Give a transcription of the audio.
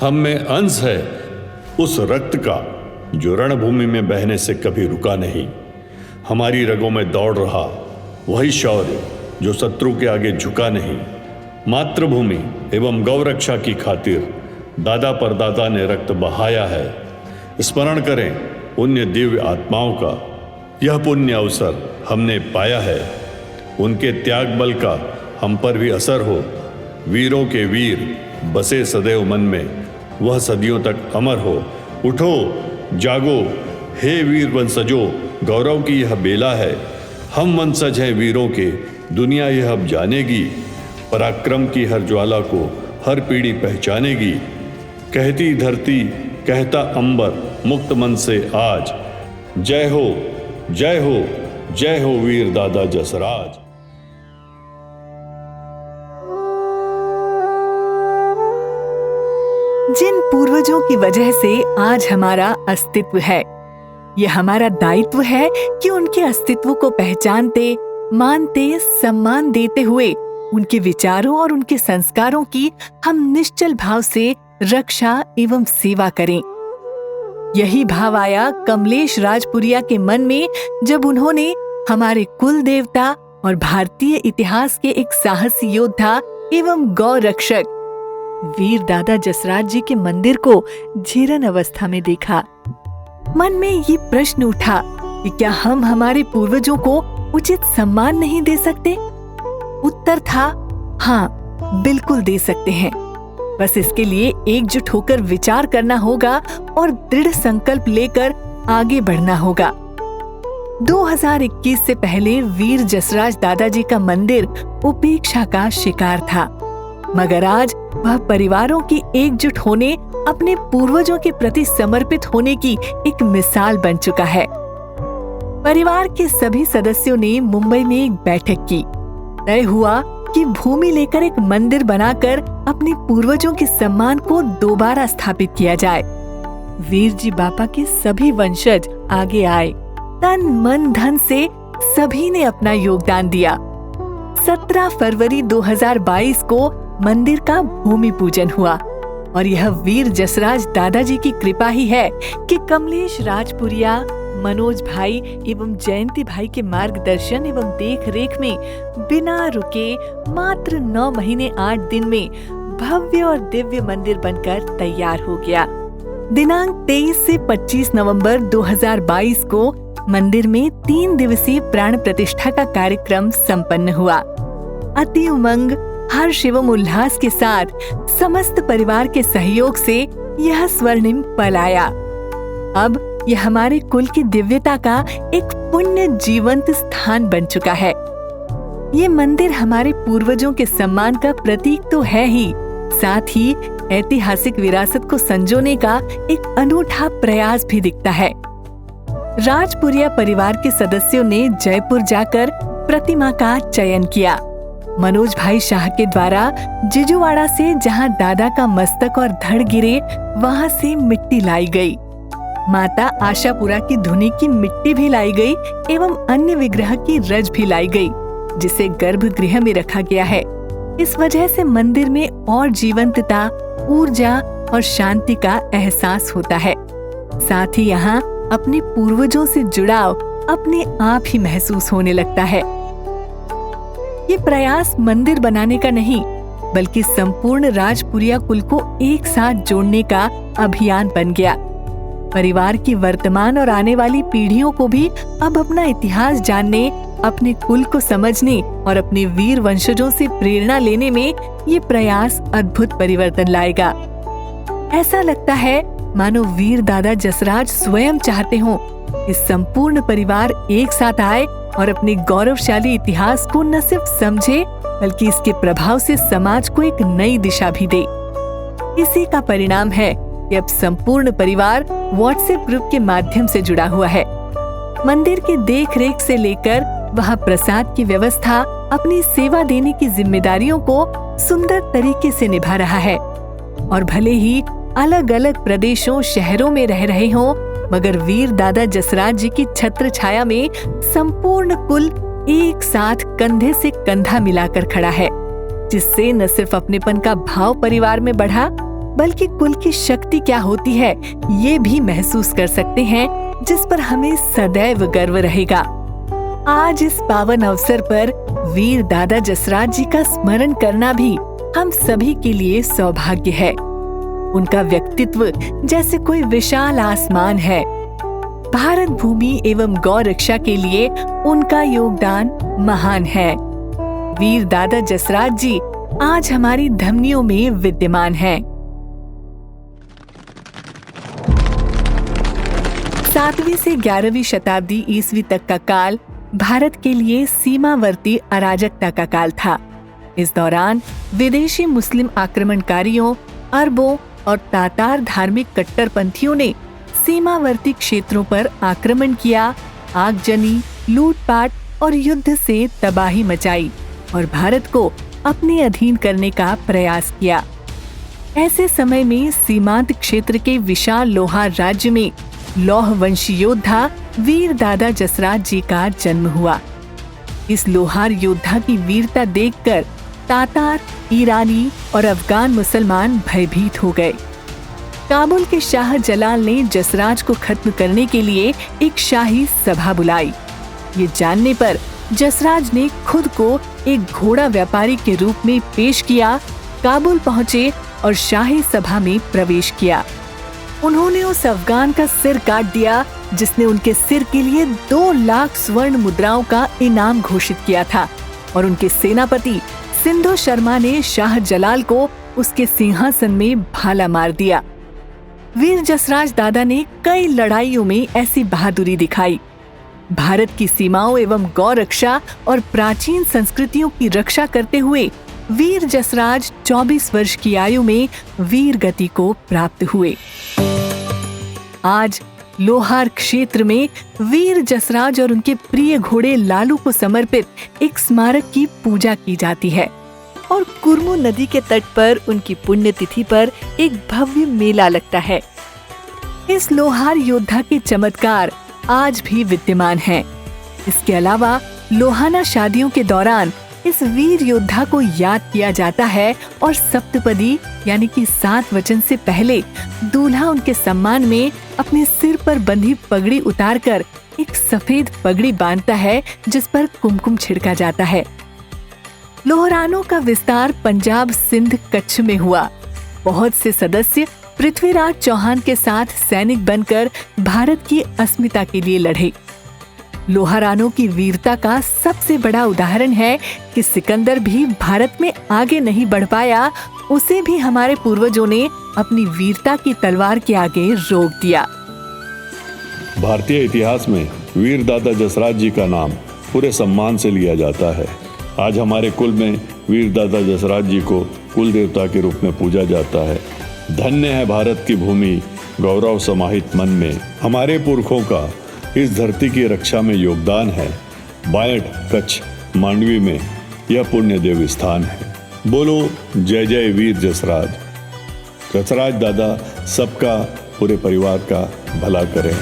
हम में अंश है उस रक्त का जो रणभूमि में बहने से कभी रुका नहीं। हमारी रगों में दौड़ रहा वही शौर्य जो शत्रु के आगे झुका नहीं। मातृभूमि एवं गौरक्षा की खातिर दादा परदादा ने रक्त बहाया है। स्मरण करें पुण्य दिव्य आत्माओं का, यह पुण्य अवसर हमने पाया है। उनके त्याग बल का हम पर भी असर हो। वीरों के वीर बसे सदैव मन में, वह सदियों तक अमर हो। उठो जागो हे वीर वंशजो, गौरव की यह बेला है। हम वंशज हैं वीरों के, दुनिया यह अब जानेगी। पराक्रम की हर ज्वाला को हर पीढ़ी पहचानेगी। कहती धरती कहता अंबर मुक्त मन से आज, जय हो जय हो जय हो वीर दादा जसराज। जिन पूर्वजों की वजह से आज हमारा अस्तित्व है, यह हमारा दायित्व है कि उनके अस्तित्व को पहचानते, मानते, सम्मान देते हुए उनके विचारों और उनके संस्कारों की हम निश्चल भाव से रक्षा एवं सेवा करें। यही भाव आया कमलेश राजपुरिया के मन में जब उन्होंने हमारे कुल देवता और भारतीय इतिहास के एक साहसी योद्धा एवं गौ रक्षक वीर दादा जसराज जी के मंदिर को जीर्ण अवस्था में देखा। मन में ये प्रश्न उठा कि क्या हम हमारे पूर्वजों को उचित सम्मान नहीं दे सकते? उत्तर था हाँ, बिल्कुल दे सकते हैं। बस इसके लिए एकजुट होकर विचार करना होगा और दृढ़ संकल्प लेकर आगे बढ़ना होगा। 2021 से पहले वीर जसराज दादाजी का मंदिर उपेक्षा का शिकार था, मगर आज वह परिवारों की एकजुट होने, अपने पूर्वजों के प्रति समर्पित होने की एक मिसाल बन चुका है। परिवार के सभी सदस्यों ने मुंबई में एक बैठक की। तय हुआ कि भूमि लेकर एक मंदिर बनाकर अपने पूर्वजों के सम्मान को दोबारा स्थापित किया जाए। वीर जी बापा के सभी वंशज आगे आए। तन मन धन से सभी ने अपना योगदान दिया। 17 फरवरी 2022 को मंदिर का भूमि पूजन हुआ और यह वीर जसराज दादाजी की कृपा ही है कि कमलेश राजपुरिया, मनोज भाई एवं जयंती भाई के मार्गदर्शन एवं देख रेख में बिना रुके मात्र 9 महीने 8 दिन में भव्य और दिव्य मंदिर बनकर तैयार हो गया। दिनांक 23 से 25 नवंबर 2022 को मंदिर में 3 दिवसीय प्राण प्रतिष्ठा का कार्यक्रम संपन्न हुआ। अति उमंग, हर्ष एवं उल्लास के साथ समस्त परिवार के सहयोग से यह स्वर्णिम पल आया। अब यह हमारे कुल की दिव्यता का एक पुण्य जीवंत स्थान बन चुका है। ये मंदिर हमारे पूर्वजों के सम्मान का प्रतीक तो है ही, साथ ही ऐतिहासिक विरासत को संजोने का एक अनूठा प्रयास भी दिखता है। राजपुरिया परिवार के सदस्यों ने जयपुर जाकर प्रतिमा का चयन किया। मनोज भाई शाह के द्वारा जिजुवाड़ा से जहां दादा का मस्तक और धड़ गिरे, वहां से मिट्टी लाई गई। माता आशापुरा की धुनी की मिट्टी भी लाई गई एवं अन्य विग्रह की रज भी लाई गई, जिसे गर्भगृह में रखा गया है। इस वजह से मंदिर में और जीवंतता, ऊर्जा और शांति का एहसास होता है। साथ ही यहाँ अपने पूर्वजों से जुड़ाव अपने आप ही महसूस होने लगता है। ये प्रयास मंदिर बनाने का नहीं, बल्कि संपूर्ण राजपुरिया कुल को एक साथ जोड़ने का अभियान बन गया। परिवार की वर्तमान और आने वाली पीढ़ियों को भी अब अपना इतिहास जानने, अपने कुल को समझने और अपने वीर वंशजों से प्रेरणा लेने में ये प्रयास अद्भुत परिवर्तन लाएगा। ऐसा लगता है मानो वीर दादा जसराज स्वयं चाहते हों कि संपूर्ण परिवार एक साथ आए और अपने गौरवशाली इतिहास को न सिर्फ समझे, बल्कि इसके प्रभाव से समाज को एक नई दिशा भी दे। इसी का परिणाम है कि अब संपूर्ण परिवार व्हाट्सएप ग्रुप के माध्यम से जुड़ा हुआ है। मंदिर की देख रेख से लेकर वहां प्रसाद की व्यवस्था, अपनी सेवा देने की जिम्मेदारियों को सुंदर तरीके से निभा रहा है। और भले ही अलग अलग प्रदेशों, शहरों में रह रहे हों, मगर वीर दादा जसराज जी की छत्र छाया में संपूर्ण कुल एक साथ कंधे से कंधा मिलाकर खड़ा है, जिससे न सिर्फ अपनेपन का भाव परिवार में बढ़ा, बल्कि कुल की शक्ति क्या होती है ये भी महसूस कर सकते हैं, जिस पर हमें सदैव गर्व रहेगा। आज इस पावन अवसर पर वीर दादा जसराज जी का स्मरण करना भी हम सभी के लिए सौभाग्य है। उनका व्यक्तित्व जैसे कोई विशाल आसमान है। भारत भूमि एवं गौ रक्षा के लिए उनका योगदान महान है। वीर दादा जसराज जी आज हमारी धमनियों में विद्यमान हैं। 7वीं से 11वीं शताब्दी ईस्वी तक का काल भारत के लिए सीमावर्ती अराजकता का काल था। इस दौरान विदेशी मुस्लिम आक्रमणकारियों, अरबों और तातार धार्मिक कट्टरपंथियों ने सीमावर्ती क्षेत्रों पर आक्रमण किया, आगजनी, लूटपाट और युद्ध से तबाही मचाई और भारत को अपने अधीन करने का प्रयास किया। ऐसे समय में सीमांत क्षेत्र के विशाल लोहार राज्य में लौह वंशी योद्धा वीर दादा जसराज जी का जन्म हुआ। इस लोहार योद्धा की वीरता देखकर तातार, ईरानी और अफगान मुसलमान भयभीत हो गए। काबुल के शाह जलाल ने जसराज को खत्म करने के लिए एक शाही सभा बुलाई। ये जानने पर जसराज ने खुद को एक घोड़ा व्यापारी के रूप में पेश किया, काबुल पहुंचे और शाही सभा में प्रवेश किया। उन्होंने उस अफगान का सिर काट दिया जिसने उनके सिर के लिए 2 लाख स्वर्ण मुद्राओं का इनाम घोषित किया था और उनके सेनापति सिंधु शर्मा ने शाह जलाल को उसके सिंहासन में भाला मार दिया। वीर जसराज दादा ने कई लड़ाइयों में ऐसी बहादुरी दिखाई। भारत की सीमाओं एवं गौ रक्षा और प्राचीन संस्कृतियों की रक्षा करते हुए वीर जसराज 24 वर्ष की आयु में वीर गति को प्राप्त हुए। आज लोहार क्षेत्र में वीर जसराज और उनके प्रिय घोड़े लालू को समर्पित एक स्मारक की पूजा की जाती है और कुरमू नदी के तट पर उनकी पुण्यतिथि पर एक भव्य मेला लगता है। इस लोहार योद्धा के चमत्कार आज भी विद्यमान हैं। इसके अलावा लोहाना शादियों के दौरान इस वीर योद्धा को याद किया जाता है और सप्तपदी यानी कि 7 वचन से पहले दूल्हा उनके सम्मान में अपने सिर पर बंधी पगड़ी उतारकर एक सफेद पगड़ी बांधता है जिस पर कुमकुम छिड़का जाता है। लोहरानों का विस्तार पंजाब, सिंध, कच्छ में हुआ। बहुत से सदस्य पृथ्वीराज चौहान के साथ सैनिक बनकर भारत की अस्मिता के लिए लड़े। लोहारानों की वीरता का सबसे बड़ा उदाहरण है कि सिकंदर भी भारत में आगे नहीं बढ़ पाया, उसे भी हमारे पूर्वजों ने अपनी वीरता की तलवार के आगे रोक दिया। भारतीय इतिहास में वीर दादा जसराज जी का नाम पूरे सम्मान से लिया जाता है। आज हमारे कुल में वीर दादा जसराज जी को कुल देवता के रूप में पूजा जाता है। धन्य है भारत की भूमि, गौरव समाहित मन में हमारे पुरखों का इस धरती की रक्षा में योगदान है। बायठ, कच्छ, मांडवी में यह पुण्य देव स्थान है। बोलो जय जय वीर जसराज। जसराज दादा सबका, पूरे परिवार का भला करें।